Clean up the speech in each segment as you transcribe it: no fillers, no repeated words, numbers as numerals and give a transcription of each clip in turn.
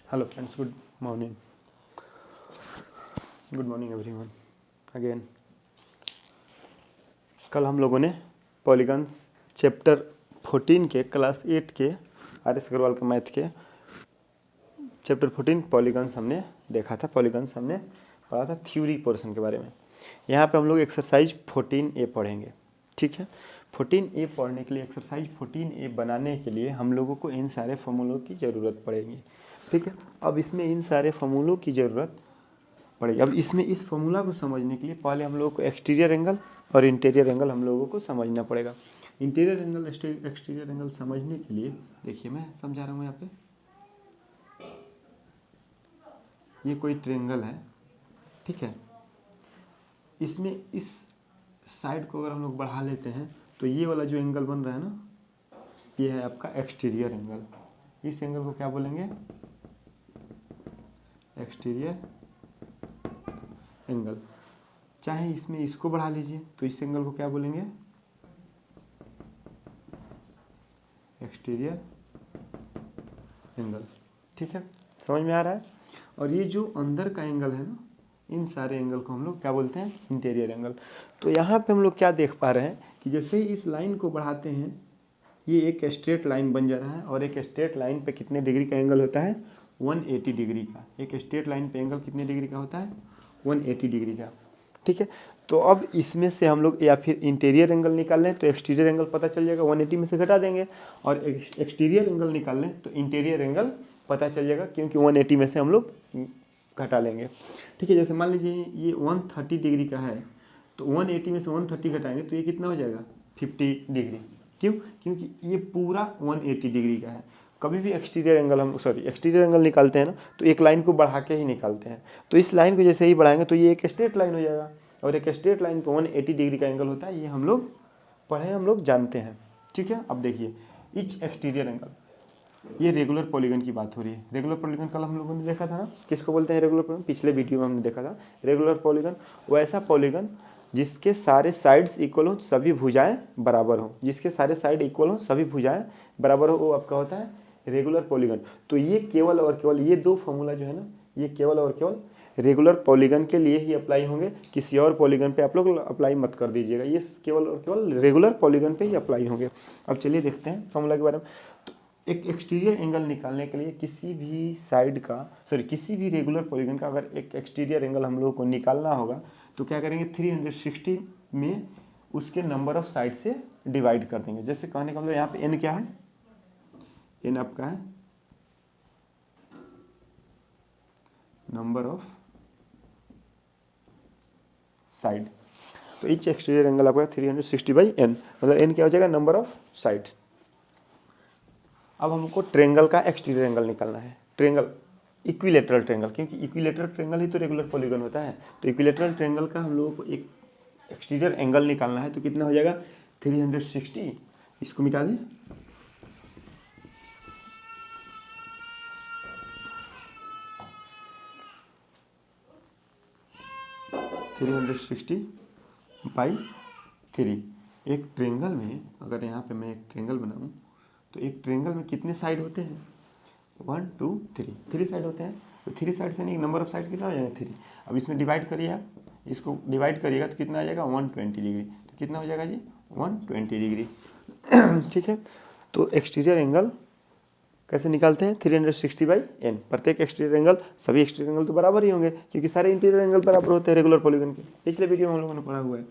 Hello friends, good morning everyone again. कल हम लोगों ने पॉलीगन्स चैप्टर 14 के क्लास 8 के आर.एस. अग्रवाल के मैथ के चैप्टर 14 पॉलीगन्स हमने देखा था। पॉलीगन्स हमने पढ़ा था थ्योरी पोर्शन के बारे में। यहाँ पे हम लोग एक्सरसाइज 14A पढ़ेंगे, ठीक है। 14A पढ़ने के लिए, एक्सरसाइज 14A बनाने के लिए हम लोगों को इन सारे फॉर्मूलों की ज़रूरत पड़ेगी, ठीक है। अब इसमें इन सारे फॉर्मूलों की ज़रूरत पड़ेगी। अब इसमें इस फॉर्मूला को समझने के लिए पहले हम लोगों को एक्सटीरियर एंगल और इंटीरियर एंगल हम लोगों को समझना पड़ेगा। इंटीरियर एंगल, एक्सटीरियर एंगल समझने के लिए देखिए मैं समझा रहा हूँ। यहाँ पे ये कोई ट्रायंगल है, ठीक है। इसमें इस साइड को अगर हम लोग बढ़ा लेते हैं तो ये वाला जो एंगल बन रहा है ना, ये है आपका एक्सटीरियर एंगल। इस एंगल को क्या बोलेंगे? Exterior angle. चाहे इसमें इसको बढ़ा लीजिए तो इस एंगल को क्या बोलेंगे? एक्सटीरियर एंगल, ठीक है। समझ में आ रहा है? और ये जो अंदर का एंगल है ना, इन सारे एंगल को हम लोग क्या बोलते हैं? Interior angle. तो यहाँ पे हम लोग क्या देख पा रहे हैं कि जैसे ही इस लाइन को बढ़ाते हैं ये एक स्ट्रेट लाइन बन जा रहा है, और एक स्ट्रेट लाइन पे कितने डिग्री का एंगल होता है? 180 डिग्री का। एक स्ट्रेट लाइन पे एंगल कितने डिग्री का होता है? 180 डिग्री का, ठीक है। तो अब इसमें से हम लोग या फिर इंटीरियर एंगल निकाल लें तो एक्सटीरियर एंगल पता चल जाएगा, 180 में से घटा देंगे। और एक्सटीरियर एंगल निकाल लें तो इंटीरियर एंगल पता चल जाएगा, क्योंकि 180 में से हम लोग घटा लेंगे, ठीक है। जैसे मान लीजिए ये 130 डिग्री का है, तो 180 में से 130 घटाएंगे तो ये कितना हो जाएगा? 50 डिग्री। क्यों? क्योंकि ये पूरा 180 डिग्री का है। कभी भी एक्सटीरियर एंगल निकालते हैं ना, तो एक लाइन को बढ़ा के ही निकालते हैं। तो इस लाइन को जैसे ही बढ़ाएंगे तो ये एक स्ट्रेट लाइन हो जाएगा, और एक स्ट्रेट लाइन पे 180 डिग्री का एंगल होता है। ये हम लोग पढ़े, हम लोग जानते हैं, ठीक है। अब देखिए इच एक्सटीरियर एंगल, ये रेगुलर पॉलीगन की बात हो रही है। रेगुलर पॉलीगन कल हम लोगों ने देखा था ना, किसको बोलते हैं रेगुलर पॉलीगन? पिछले वीडियो में हमने देखा था। रेगुलर पॉलीगन वैसा पॉलीगन जिसके सारे साइड्स इक्वल हो, सभी भुजाएं बराबर हो। जिसके सारे साइड इक्वल हो, सभी भुजाएं बराबर हो, वो आपका होता है रेगुलर पॉलीगन। तो ये केवल और केवल ये दो फॉर्मूला जो है ना, ये केवल और केवल रेगुलर पॉलीगन के लिए ही अप्लाई होंगे। किसी और पॉलीगन पे आप लोग अप्लाई मत कर दीजिएगा, ये केवल और केवल रेगुलर पॉलीगन पे ही अप्लाई होंगे। अब चलिए देखते हैं फॉर्मूला के बारे में। तो एक एक्सटीरियर एंगल निकालने के लिए किसी भी रेगुलर पॉलीगन का अगर एक एक्सटीरियर एंगल हम लोगों को निकालना होगा तो क्या करेंगे? 360 में उसके नंबर ऑफ साइड से डिवाइड कर देंगे। जैसे कहने का मतलब यहाँ पे n क्या है? n आपका है नंबर ऑफ साइड। तो इच एक्सटीरियर एंगल आपका 360/n, मतलब n क्या हो जाएगा? Number of sides. अब हमको ट्रायंगल का एक्सटीरियर एंगल निकालना है। ट्रायंगल, इक्विलेटरल ट्रायंगल, क्योंकि इक्विलेटरल ट्रायंगल ही तो रेगुलर पॉलीगन होता है। तो इक्विलेटरल ट्रायंगल का हम लोगों को एक एक्सटीरियर एंगल निकालना है। तो कितना हो जाएगा? 360। इसको मिटा दें, (360/3). एक ट्रायंगल में अगर यहाँ पे मैं एक ट्रायंगल बनाऊँ तो एक ट्रायंगल में कितने साइड होते हैं? 1 2 3 साइड होते हैं। तो 3 साइड से नहीं, नंबर ऑफ साइड कितना हो जाएगा? 3। अब इसमें डिवाइड करिए, आप इसको डिवाइड करिएगा तो कितना आ जाएगा? 120 डिग्री। तो कितना हो जाएगा जी? 120 डिग्री, ठीक है। तो एक्सटीरियर एंगल कैसे निकालते हैं? 360/n। प्रत्येक एक्सटीरियर एंगल, सभी एक्सटीरियर एंगल तो बराबर ही होंगे, क्योंकि सारे इंटीरियर एंगल बराबर होते हैं रेगुलर पॉलीगन के। पिछले वीडियो में हम लोगों ने पढ़ा हुआ है।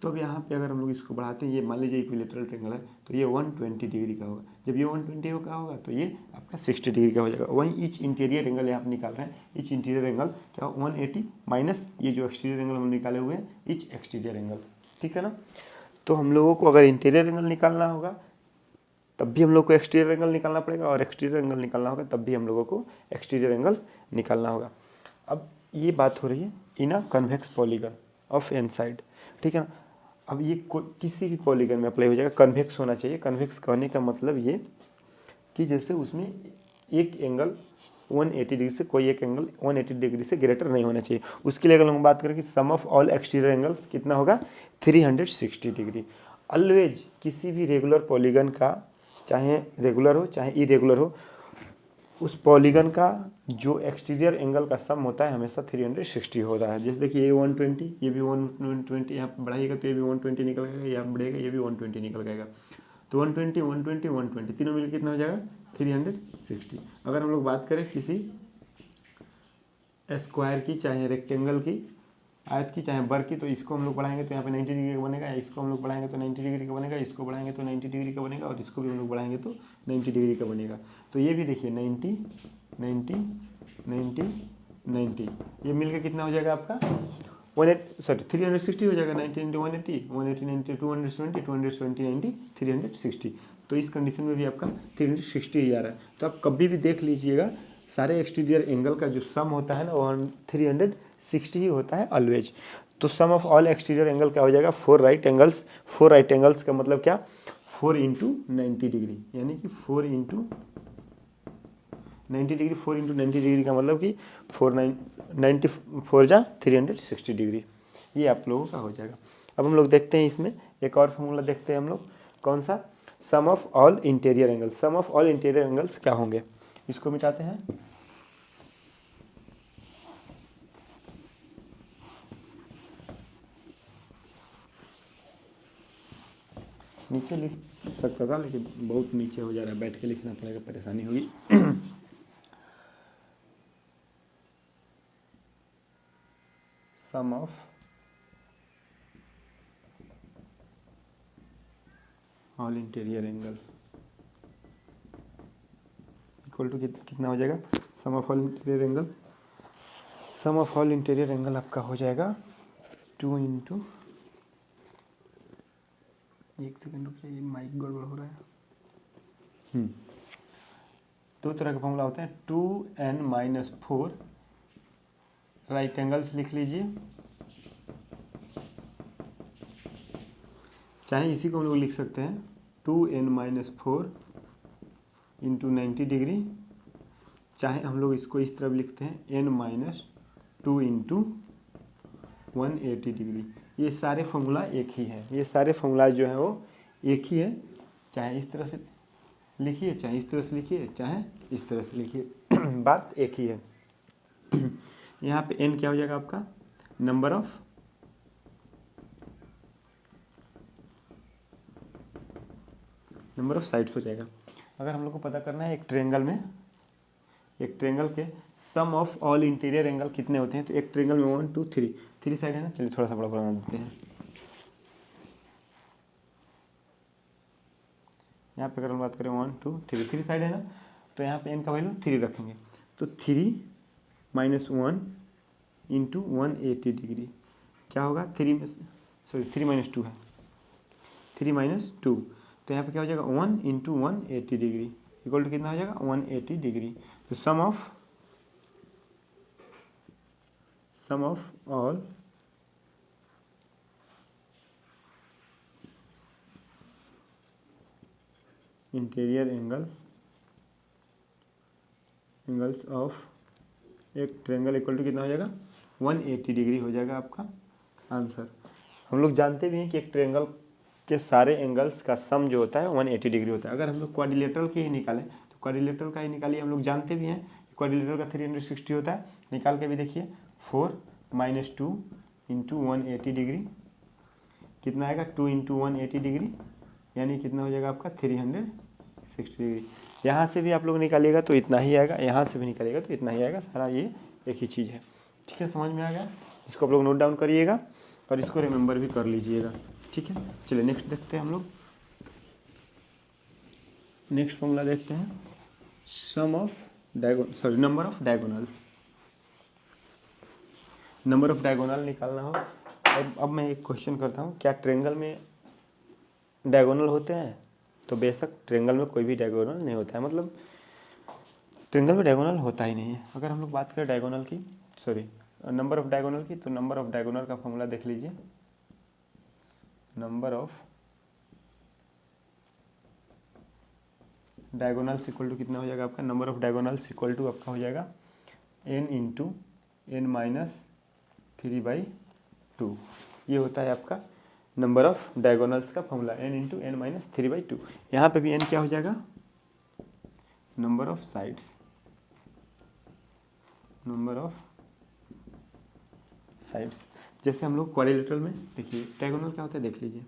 तो अब यहाँ पे अगर हम लोग इसको बढ़ाते हैं, ये मान लीजिए इक्विलेटरल ट्रायंगल है, तो ये 120 डिग्री का होगा। जब ये 120 का होगा तो ये आपका 60 डिग्री का हो जाएगा। वहीं ईच इंटीरियर एंगल यहाँ पे निकाल रहे हैं। ईच इंटीरियर एंगल क्या? 180 माइनस ये जो एक्सटीरियर एंगल हम निकाले हुए हैं, ईच एक्सटीरियर एंगल, ठीक है ना। तो हम लोगों को अगर इंटीरियर एंगल निकालना होगा तब भी हम लोग को एक्सटीरियर एंगल निकालना पड़ेगा, और एक्सटीरियर एंगल निकालना होगा तब भी हम लोगों को एक्सटीरियर एंगल निकालना होगा। अब ये बात हो रही है in a convex polygon of n side, ठीक है ना। अब ये किसी भी पॉलीगन में अप्लाई हो जाएगा, कन्वेक्स होना चाहिए। कन्वेक्स कहने का मतलब ये कि जैसे उसमें एक एंगल 180 डिग्री से, कोई एक एंगल 180 डिग्री से ग्रेटर नहीं होना चाहिए। उसके लिए अगर हम बात करें कि सम ऑफ ऑल एक्सटीरियर एंगल कितना होगा? 360 डिग्री। ऑलवेज किसी भी रेगुलर पॉलीगन का, चाहे रेगुलर हो चाहे इरेगुलर हो, उस पॉलीगन का जो एक्सटीरियर एंगल का सम होता है हमेशा 360 होता है। जैसे देखिए ये 120, ये भी 120, यहाँ बढ़ाइएगा तो ये भी 120 निकल गएगा, यहाँ बढ़ेगा ये भी 120 निकल गएगा। तो 120 120 120 तीनों मिलकर कितना हो जाएगा 360। अगर हम लोग बात करें किसी स्क्वायर की, चाहे रेक्टेंगल की, आयत की, चाहे बर की, तो इसको हम लोग बढ़ाएंगे तो यहाँ पे 90 डिग्री का बनेगा, इसको हम लोग बढ़ाएंगे तो 90 डिग्री का बनेगा, इसको बढ़ाएंगे तो 90 डिग्री का बनेगा, और इसको भी हम लोग बढ़ाएंगे तो 90 डिग्री का बनेगा। तो ये भी देखिए 90 90 90 90, ये मिलकर कितना हो जाएगा आपका 360 हो जाएगा। 90 × 180, 180 × 270, 270 90 360। तो इस कंडीशन में भी आपका 360 ही आ रहा है। तो आप कभी भी देख लीजिएगा सारे एक्सटीरियर एंगल का जो सम होता है ना वो 360 ही होता है ऑलवेज। तो sum of all exterior angle क्या हो जाएगा 4 राइट एंगल्स। 4 राइट एंगल्स का मतलब क्या 4 × 90 डिग्री, यानी कि 4 × 90 डिग्री, 4 × 90 डिग्री का मतलब कि 4 जा 360 डिग्री, ये आप लोगों का हो जाएगा। अब हम लोग देखते हैं इसमें एक और फॉर्मूला देखते हैं हम लोग, कौन सा, sum of all interior angles. Sum of all interior angles क्या होंगे, इसको मिटाते हैं। नीचे लिख सकता था लेकिन बहुत नीचे हो जा रहा है, बैठ के लिखना पड़ेगा, परेशानी होगी। Sum of all interior angle equal to कितना हो जाएगा, sum of all interior angle. Sum of all interior angle आपका हो जाएगा 2 × 1 सेकेंड रुकिए, ये माइक गड़बड़ हो रहा है। दो तरह का फॉर्मूला होता है, 2n-4 राइट एंगल्स लिख लीजिए, चाहे इसी को हम लोग लिख सकते हैं 2n-4 × 90 डिग्री, चाहे हम लोग इसको इस तरफ लिखते हैं n-2 × 180 डिग्री। ये सारे फॉर्मूला एक ही है, ये सारे फॉर्मूला जो है वो एक ही है, चाहे इस तरह से लिखिए, चाहे इस तरह से लिखिए, चाहे इस तरह से लिखिए, बात एक ही है। यहाँ पे n क्या हो जाएगा आपका नंबर ऑफ साइड्स हो जाएगा। अगर हम लोग को पता करना है एक ट्रेंगल के सम ऑफ ऑल इंटीरियर एंगल कितने होते हैं, तो एक ट्रेंगल में 1 2 3 साइड है ना, चलिए थोड़ा सा बड़ा बना देते हैं। यहाँ पे अगर हम बात करें 1 2 3 साइड है ना, तो यहाँ पे n का वैल्यू 3 रखेंगे, तो 3 - 1 × 180 डिग्री क्या होगा, 3 - 2 है, 3 - 2, तो यहाँ पे क्या हो जाएगा 1 × 180 डिग्री इक्वल टू कितना हो जाएगा 180 डिग्री। तो sum of all interior angles of एक ट्रेंगल इक्वल टू कितना हो जाएगा 180 डिग्री हो जाएगा आपका आंसर। हम लोग जानते भी हैं कि एक ट्रेंगल के सारे एंगल्स का सम जो होता है 180 डिग्री होता है। अगर हम लोग क्वाड्रिलेटरल के ही निकालें तो क्वाड्रिलेटरल का ही निकालिए, हम लोग जानते भी हैं क्वाड्रिलेटरल का 360 होता है, निकाल के भी देखिए 4 - 2 × 180 डिग्री कितना आएगा 2 × 180 डिग्री, यानी कितना हो जाएगा आपका 360 डिग्री। यहाँ से भी आप लोग निकालिएगा तो इतना ही आएगा, यहाँ से भी निकालिएगा तो इतना ही आएगा, सारा ये एक ही चीज़ है। ठीक है, समझ में आ गया, इसको आप लोग नोट डाउन करिएगा और इसको रिमेंबर भी कर लीजिएगा। ठीक है, चलिए नेक्स्ट देखते हैं हम लोग, नेक्स्ट फॉर्मूला देखते हैं, number of diagonals. Number of diagonal निकालना हो। अब मैं एक क्वेश्चन करता हूँ, क्या ट्रेंगल में डायगोनल होते हैं, तो बेशक ट्रेंगल में कोई भी डायगोनल नहीं होता है, मतलब ट्रेंगल में डायगोनल होता ही नहीं है। अगर हम लोग बात करें डायगोनल की, नंबर ऑफ डायगोनल की, तो नंबर ऑफ डायगोनल का फॉर्मूला देख लीजिए, number of diagonals equal to कितना हो जाएगा आपका, number of diagonals equal to आपका हो जाएगा n × n-3/2, ये होता है आपका नंबर ऑफ डायगोनल्स का फॉर्मूला, n × n-3/2। यहाँ पे भी n क्या हो जाएगा, number of sides, number of sides. जैसे हम लोग क्वाड्रिलेटरल में देखिए ट्रायंगोनल क्या होता है देख लीजिए,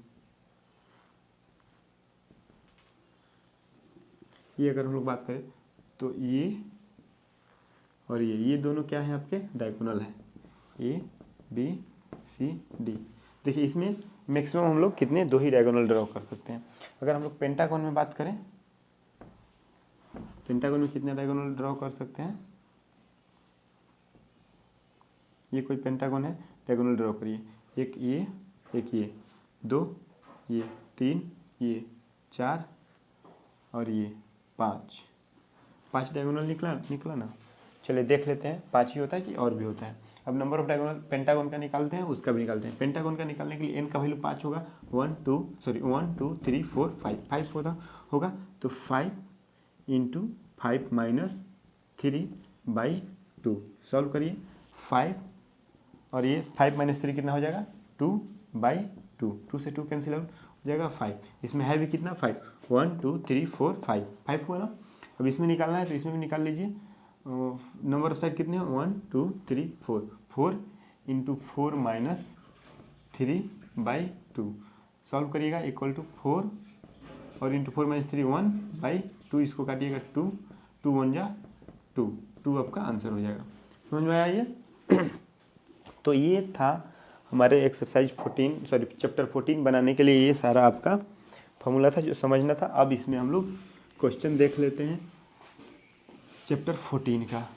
ये अगर हम लोग बात करें तो ये और ये दोनों क्या है आपके डायगोनल है, ए बी सी डी। देखिए इसमें मैक्सिमम हम लोग कितने 2 ही डायगोनल ड्रॉ कर सकते हैं। अगर हम लोग पेंटागन में बात करें, पेंटागन में कितने डायगोनल ड्रॉ कर सकते हैं, ये कोई पेंटागन है, डायगोनल ड्रॉ करिए, एक ये 2 ये 3 ये 4 और ये 5 डायगोनल निकला ना। चलिए देख लेते हैं 5 ही होता है कि और भी होता है। अब नंबर ऑफ डायगोनल पेंटागन का निकालते हैं, उसका भी निकालते हैं। पेंटागन का निकालने के लिए एन का वैल्यू 5 होगा, 1 2 3 4 5 होगा तो 5 × 5 माइनस 3/2 सॉल्व करिए। 5 और ये 5 माइनस 3 कितना हो जाएगा 2/2, 2 से 2 कैंसिल आउट हो जाएगा 5। इसमें है भी कितना 5, 1 2 3 4 5 हुआ ना। अब इसमें निकालना है तो इसमें भी निकाल लीजिए। नंबर ऑफ साइड कितने हैं 1 2 3 4 4 × 4 माइनस 3/2 सॉल्व करिएगा इक्वल टू 4 और × 4 माइनस 3 1/2, इसको काटिएगा 2 2 1 जा 2 आपका आंसर हो जाएगा। समझ में आया ये? तो ये था हमारे एक्सरसाइज 14 चैप्टर 14 बनाने के लिए ये सारा आपका फॉर्मूला था जो समझना था। अब इसमें हम लोग क्वेश्चन देख लेते हैं चैप्टर 14 का।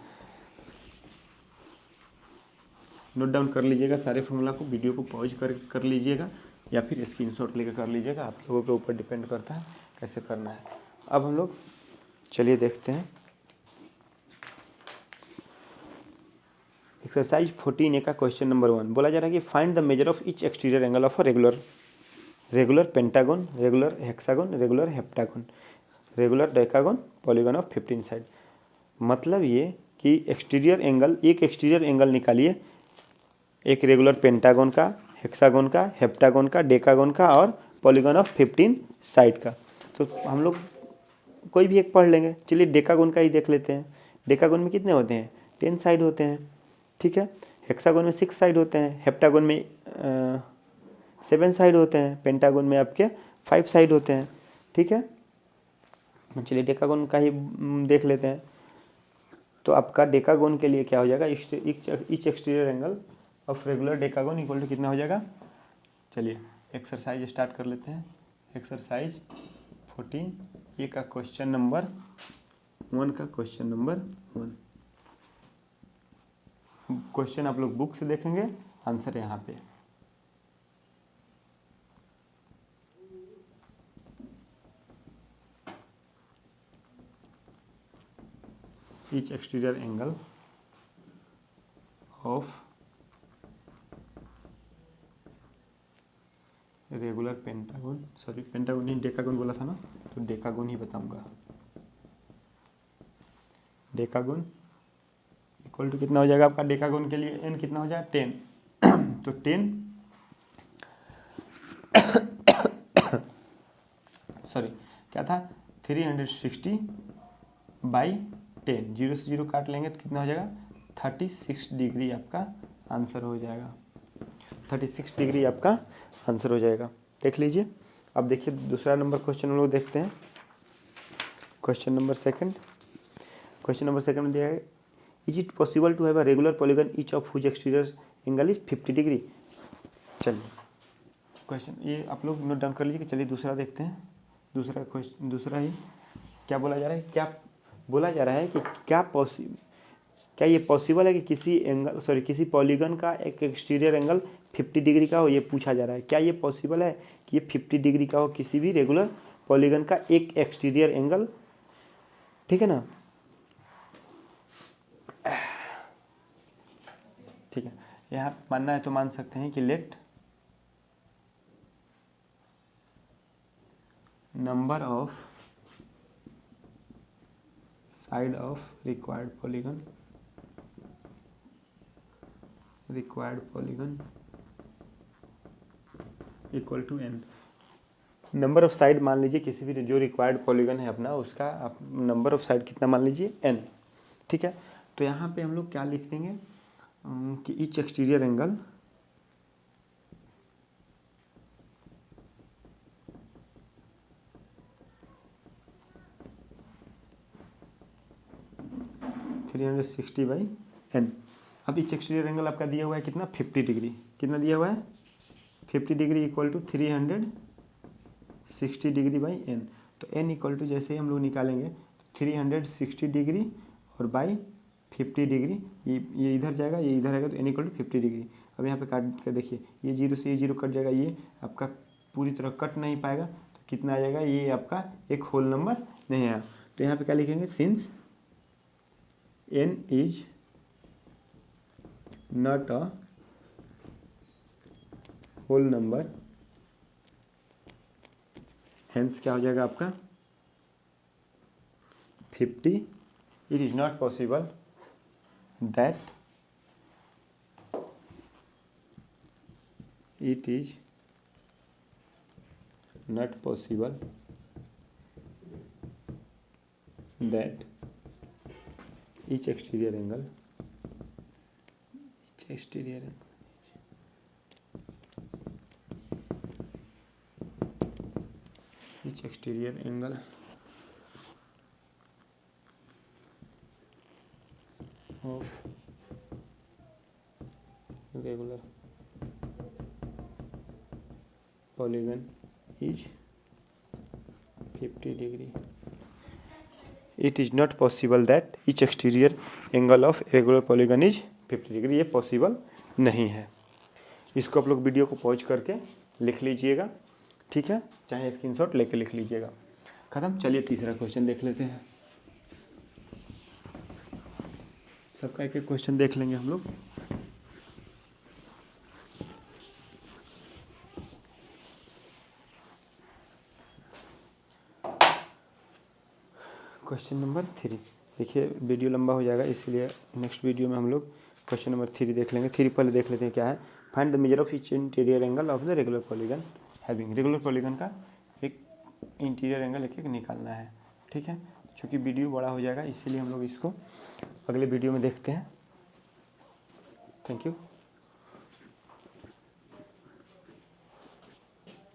नोट डाउन कर लीजिएगा सारे फॉर्मूला को, वीडियो को पॉज कर लीजिएगा या फिर स्क्रीनशॉट लेकर कर लीजिएगा, आप लोगों के ऊपर डिपेंड करता है कैसे करना है। अब हम लोग चलिए देखते हैं एक्सरसाइज 14A का क्वेश्चन नंबर 1। बोला जा रहा है कि find the measure of each exterior angle of a regular pentagon, regular hexagon, regular heptagon, regular decagon, polygon of 15 side. मतलब ये कि एक्सटीरियर एंगल निकालिए, एक रेगुलर पेंटागन का, हेक्सागन का, हेप्टागन का, डेकागन का और पॉलीगन ऑफ 15 साइड का। तो हम लोग कोई भी एक पढ़ लेंगे। चलिए डेकागन का ही देख लेते हैं। डेकागन में कितने होते हैं 10 साइड होते हैं, ठीक है। हेक्सागन में 6 साइड होते हैं, हेप्टागन में 7 साइड होते हैं, पेंटागन में आपके 5 साइड होते हैं, ठीक है। चलिए डेकागन का ही देख लेते हैं। तो आपका डेकागन के लिए क्या हो जाएगा, each exterior angle of regular decagon equal to कितना हो जाएगा। चलिए एक्सरसाइज स्टार्ट कर लेते हैं। एक्सरसाइज 14A का क्वेश्चन नंबर 1 क्वेश्चन आप लोग बुक से देखेंगे, आंसर यहाँ पे। Each exterior angle of regular pentagon नहीं डेकागन बोला था ना, तो डेकागन ही बताऊंगा। डेकागन इक्वल टू कितना हो जाएगा आपका, डेकागन के लिए n कितना हो जाएगा 10 तो 10 क्या था 360/10, 0 से 0 काट लेंगे तो कितना हो जाएगा 36 डिग्री आपका आंसर हो जाएगा। 36 डिग्री आपका आंसर हो जाएगा। देख लीजिए। अब देखिए दूसरा नंबर क्वेश्चन हम लोग देखते हैं। क्वेश्चन नंबर सेकंड में दिया है is it possible to have a regular polygon each of whose exterior angle is 50 degree. चलिए क्वेश्चन ये आप लोग नोट डाउन कर लीजिए। चलिए दूसरा देखते हैं। दूसरा ही क्या बोला जा रहा है, कि क्या ये पॉसिबल है कि किसी पॉलीगन का एक एक्सटीरियर एंगल 50 डिग्री का हो, ये पूछा जा रहा है। क्या ये पॉसिबल है कि ये 50 डिग्री का हो किसी भी रेगुलर पॉलीगन का एक एक्सटीरियर एंगल, ठीक है ना। ठीक है, यहाँ मानना है तो मान सकते हैं कि let number of side of required polygon equal to n। Number of side मान लीजिए किसी भी जो रिक्वायर्ड पॉलीगन है अपना, उसका नंबर ऑफ साइड कितना मान लीजिए n, ठीक है। तो यहाँ पे हम लोग क्या लिख देंगे कि ईच एक्सटीरियर एंगल (360/n). अब ईच एक्सटीरियर एंगल आपका दिया हुआ है कितना, 50 डिग्री। कितना दिया हुआ है, 50 degree equal to 360 degree by n। तो n इक्वल टू जैसे ही हम लोग निकालेंगे 360 डिग्री और बाई 50 डिग्री, ये इधर जाएगा, ये इधर आएगा, तो n इक्वल टू 50 डिग्री। अब यहाँ पे काट कर देखिए, ये जीरो से ये जीरो कट जाएगा, ये आपका पूरी तरह कट नहीं पाएगा, तो कितना आ जाएगा, ये आपका एक होल नंबर नहीं आया। तो यहाँ पे क्या लिखेंगे, since n is not a whole number, hence क्या हो जाएगा आपका 50, it is not possible that it is not possible that each exterior angle of regular polygon is 50 degree. It is not possible that each exterior angle of regular polygon is 50 degree. ये possible नहीं है। इसको आप लोग video को pause करके लिख लीजिएगा, ठीक है, चाहे स्क्रीनशॉट लेके लिख लीजिएगा। खत्म। चलिए तीसरा क्वेश्चन देख लेते हैं। सबका एक एक क्वेश्चन देख लेंगे हम लोग। क्वेश्चन नंबर 3, देखिए वीडियो लंबा हो जाएगा, इसलिए नेक्स्ट वीडियो में हम लोग क्वेश्चन नंबर 3 देख लेंगे। 3 पहले देख लेते हैं क्या है। Find the measure of each interior angle of the regular polygon having. Regular polygon का एक इंटीरियर एंगल एक एक निकालना है, ठीक है। चूँकि वीडियो बड़ा हो जाएगा, इसीलिए हम लोग इसको अगले वीडियो में देखते हैं। Thank you.